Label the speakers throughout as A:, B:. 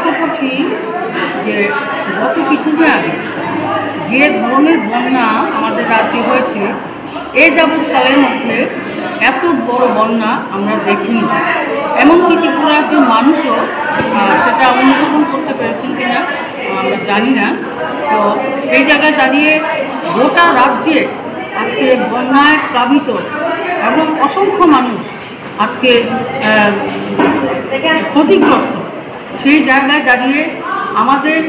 A: লক্ষ্য করছি যে গত কিছুদিন আগে যে ধরনের বন্যা আমাদের রাজ্যে হয়েছে, এ যাবৎকালের মধ্যে এত বড় বন্যা আমরা দেখিনি। এমনকি ত্রিপুরার যে মানুষও সেটা অনুধাবন করতে পেরেছেন কিনা আমরা জানি না। তো সেই জায়গায় দাঁড়িয়ে গোটা রাজ্যে আজকে বন্যায় প্লাবিত এবং অসংখ্য মানুষ আজকে ক্ষতিগ্রস্ত। সেই জায়গায় দাঁড়িয়ে আমাদের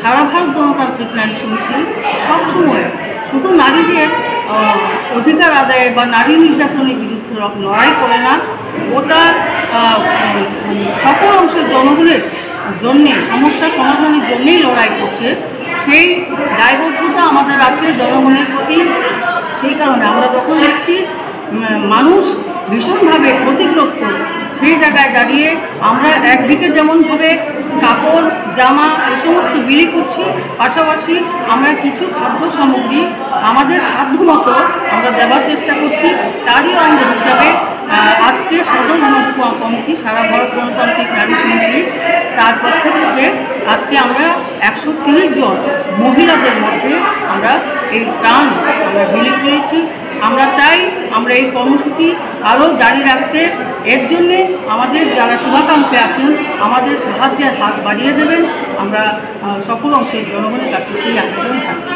A: সারা ভারত গণতান্ত্রিক নারী সমিতি সবসময় শুধু নারীদের অধিকার আদায় বা নারী নির্যাতনের বিরুদ্ধে লড়াই করে না, ওটা সকল অংশের জনগণের জন্যে সমস্যা সমাধানের জন্যেই লড়াই করছে। সেই দায়বদ্ধতা আমাদের আছে জনগণের প্রতি। সেই কারণে আমরা যখন দেখছি মানুষ ভীষণভাবে ক্ষতিগ্রস্ত, সেই জায়গায় দাঁড়িয়ে আমরা একদিকে যেমনভাবে কাপড় জামা এ সমস্ত বিলি করছি, পাশাপাশি আমরা কিছু খাদ্য সামগ্রী আমাদের সাধ্যমতো আমরা দেওয়ার চেষ্টা করছি। তারই অঙ্গ হিসাবে আজকে সদর কমিটি সারা ভারত গণতান্ত্রিক নারী সমিতি তার পক্ষ থেকে আজকে আমরা 130 জন মহিলাদের মধ্যে আমরা এই ত্রাণ আমরা বিলি করেছি। আমরা চাই আমরা এই কর্মসূচি আরও জারি রাখতে। এর জন্যে আমাদের যারা শুভাকাঙ্ক্ষী আছেন আমাদের সাহায্যের হাত বাড়িয়ে দেবেন। আমরা সকল অংশের জনগণের কাছে সেই আবেদন থাকছি।